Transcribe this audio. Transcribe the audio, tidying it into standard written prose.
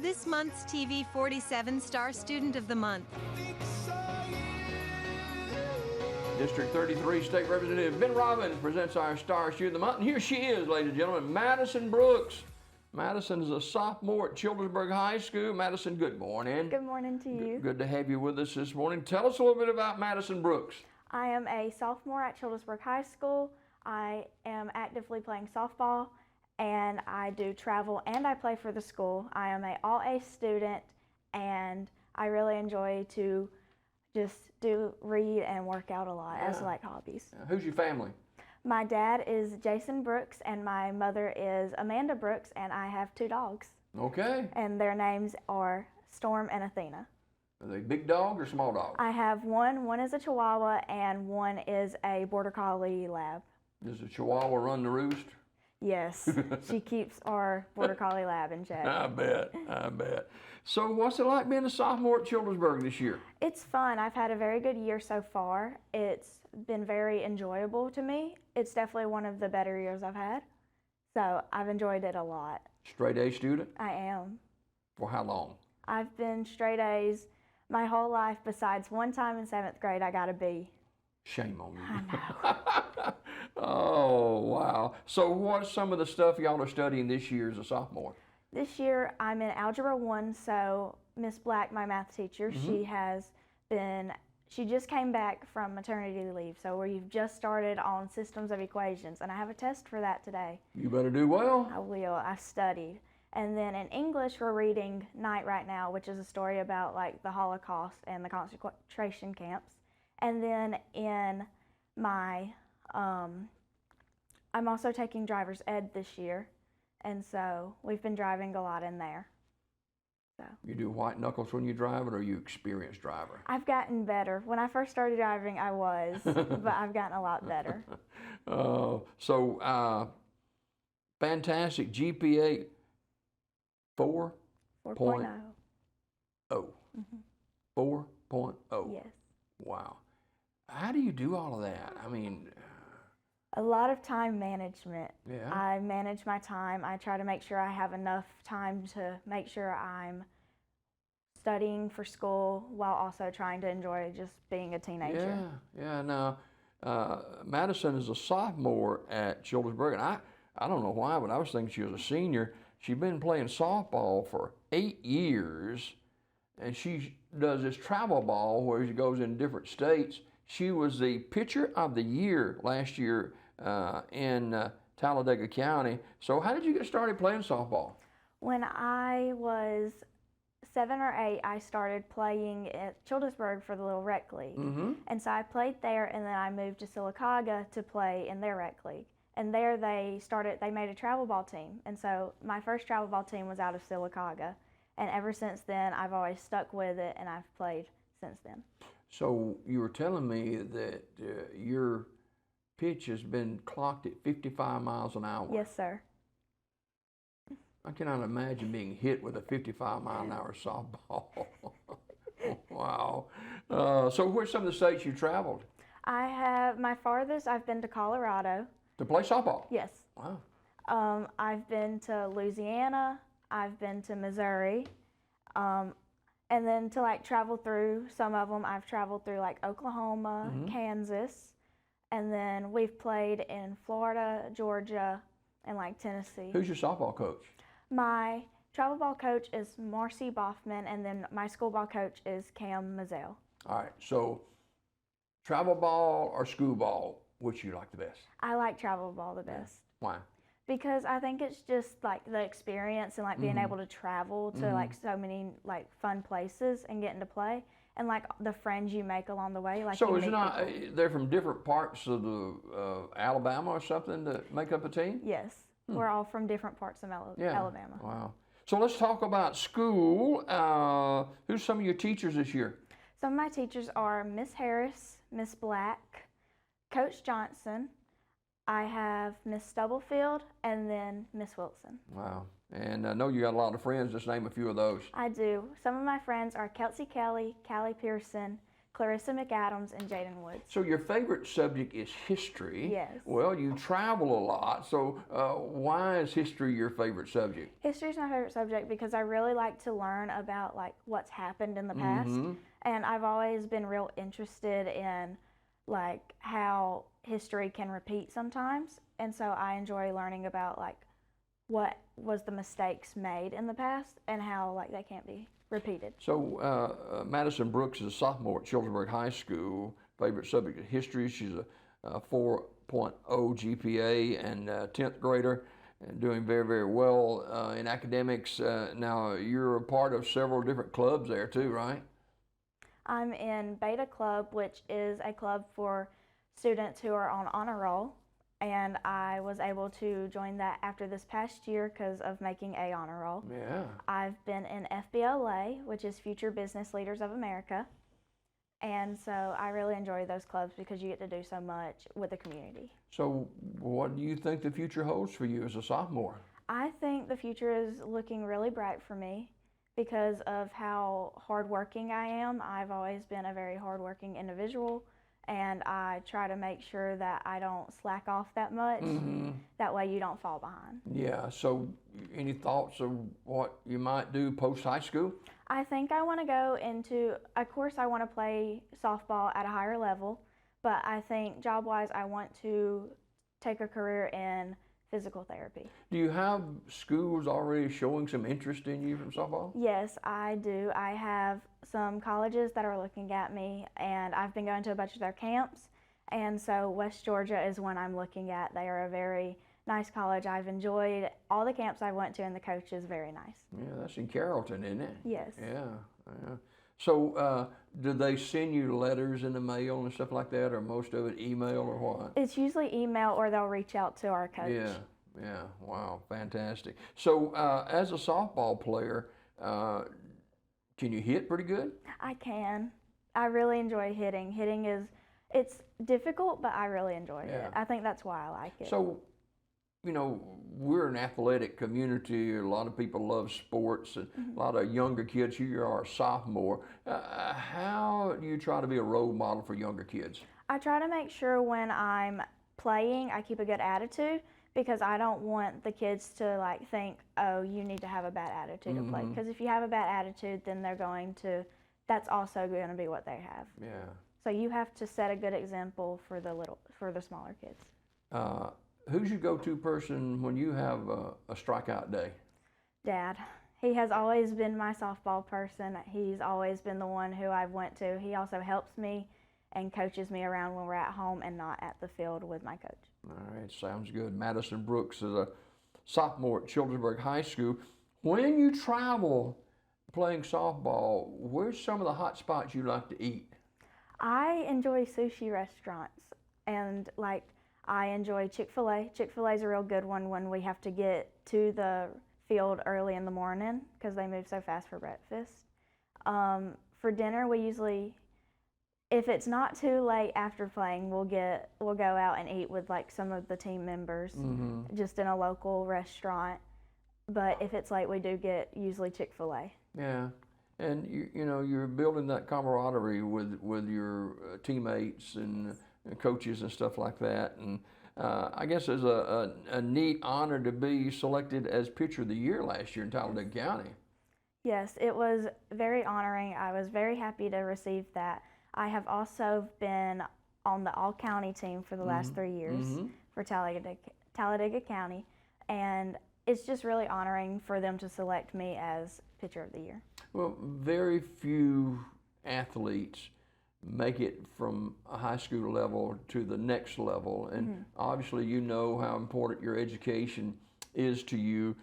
This month's TV 47 Star Student of the Month. District 33 State Representative Ben Robbins presents our Star Student of the Month. And here she is, ladies and gentlemen, Madison Brooks. Madison is a sophomore at Childersburg High School. Madison, good morning. Good morning to you. Good to have you with us this morning. Tell us a little bit about Madison Brooks. I am a sophomore at Childersburg High School. I am actively playing softball, and I do travel and I play for the school. I am a all-A student, and I really enjoy to just read and work out a lot as like hobbies. Who's your family? My dad is Jason Brooks, and my mother is Amanda Brooks, and I have 2 dogs. Okay. And their names are Storm and Athena. Are they big dog or small dog? I have one is a Chihuahua, and one is a Border Collie Lab. Does the Chihuahua run the roost? Yes, she keeps our Border Collie Lab in check. I bet. So what's it like being a sophomore at Childersburg this year? It's fun. I've had a very good year so far. It's been very enjoyable to me. It's definitely one of the better years I've had. So I've enjoyed it a lot. Straight A student? I am. For how long? I've been straight A's my whole life, besides one time in 7th grade I got a B. Shame on you. I know. Oh, wow. So what's some of the stuff y'all are studying this year as a sophomore? This year I'm in Algebra 1, so Miss Black, my math teacher, she just came back from maternity leave, so we've just started on systems of equations, and I have a test for that today. You better do well. I will. I've studied. And then in English, we're reading Night Right Now, which is a story about like the Holocaust and the concentration camps. And then in my, I'm also taking driver's ed this year, and so we've been driving a lot in there. So. You do white knuckles when you drive it, or are you experienced driver? I've gotten better. When I first started driving, I was, but I've gotten a lot better. Fantastic GPA 4.0. 4.0. 4.0. Yes. Wow. How do you do all of that? I mean, a lot of time management. Yeah. I manage my time. I try to make sure I have enough time to make sure I'm studying for school while also trying to enjoy just being a teenager. Yeah. Now, Madison is a sophomore at Childersburg, and I don't know why, but I was thinking she was a senior. She's been playing softball for 8 years, and she does this travel ball where she goes in different states. She was the pitcher of the year last year in Talladega County. So how did you get started playing softball? When I was 7 or 8, I started playing at Childersburg for the little rec league. And so I played there, and then I moved to Sylacauga to play in their rec league. And there they made a travel ball team. And so my first travel ball team was out of Sylacauga. And ever since then, I've always stuck with it, and I've played since then. So you were telling me that your pitch has been clocked at 55 miles an hour. Yes, sir. I cannot imagine being hit with a 55-mile-an-hour softball. Wow. So where's some of the states you traveled? My farthest, I've been to Colorado. To play softball? Yes. Wow. I've been to Louisiana. I've been to Missouri. And then to like travel through some of them, I've traveled through like Oklahoma, Kansas, and then we've played in Florida, Georgia, and like Tennessee. Who's your softball coach? My travel ball coach is Marcy Boffman, and then my school ball coach is Cam Mazzell. All right, so travel ball or school ball, which you like the best? I like travel ball the best. Why? Because I think it's just like the experience and like being able to travel to like so many like fun places and getting to play, and like the friends you make along the way. Like, so it's not they're from different parts of the Alabama or something to make up a team? Yes, we're all from different parts of Alabama. Wow. So let's talk about school. Who's some of your teachers this year? Some of my teachers are Miss Harris, Miss Black, Coach Johnson. I have Miss Stubblefield, and then Miss Wilson. Wow. And I know you got a lot of friends. Just name a few of those. I do. Some of my friends are Kelsey Kelly, Callie Pearson, Clarissa McAdams and Jaden Woods. So your favorite subject is history. Yes. Well, you travel a lot, so why is history your favorite subject? History is my favorite subject because I really like to learn about like what's happened in the past, and I've always been real interested in like how history can repeat sometimes, and so I enjoy learning about like what was the mistakes made in the past and how like they can't be repeated. So Madison Brooks is a sophomore at Childersburg High School. Favorite subject is history. She's a 4.0 GPA and 10th grader and doing very, very well in academics. Now, you're a part of several different clubs there too, right? I'm in Beta Club, which is a club for students who are on honor roll, and I was able to join that after this past year because of making a honor roll. Yeah. I've been in FBLA, which is Future Business Leaders of America, and so I really enjoy those clubs because you get to do so much with the community. So what do you think the future holds for you as a sophomore? I think the future is looking really bright for me because of how hardworking I am. I've always been a very hardworking individual, and I try to make sure that I don't slack off that much. That way you don't fall behind. Yeah, so any thoughts of what you might do post-high school? I think I want to go into, of course I want to play softball at a higher level, but I think job-wise I want to take a career in physical therapy. Do you have schools already showing some interest in you from softball? Yes, I do. I have some colleges that are looking at me, and I've been going to a bunch of their camps, and so West Georgia is one I'm looking at. They are a very nice college. I've enjoyed all the camps I went to, and the coach is very nice. Yeah, that's in Carrollton, isn't it? Yes. Yeah, yeah. So do they send you letters in the mail and stuff like that, or most of it email or what? It's usually email or they'll reach out to our coach. Yeah, yeah. Wow, fantastic. So as a softball player, can you hit pretty good? I can. I really enjoy hitting. Hitting is, it's difficult, but I really enjoy it. I think that's why I like it. So, you know, we're an athletic community. A lot of people love sports, and a lot of younger kids. Here you are, a sophomore. How do you try to be a role model for younger kids? I try to make sure when I'm playing, I keep a good attitude, because I don't want the kids to like think, oh, you need to have a bad attitude to play. Because if you have a bad attitude, then they're going to, that's also going to be what they have. Yeah. So you have to set a good example for the smaller kids. Who's your go-to person when you have a strikeout day? Dad. He has always been my softball person. He's always been the one who I've went to. He also helps me and coaches me around when we're at home and not at the field with my coach. All right, sounds good. Madison Brooks is a sophomore at Childersburg High School. When you travel playing softball, where's some of the hot spots you like to eat? I enjoy sushi restaurants, and like I enjoy Chick-fil-A. Chick-fil-A is a real good one when we have to get to the field early in the morning because they move so fast for breakfast. For dinner, we usually, if it's not too late after playing, we'll go out and eat with like some of the team members, just in a local restaurant. But if it's late, we do get usually Chick-fil-A. Yeah, and you know you're building that camaraderie with your teammates and coaches and stuff like that. And I guess it's a neat honor to be selected as Pitcher of the Year last year in Talladega County. Yes, it was very honoring. I was very happy to receive that. I have also been on the all-county team for the last 3 years for Talladega County, and it's just really honoring for them to select me as Pitcher of the Year. Well, very few athletes make it from a high school level to the next level, and obviously you know how important your education is to you.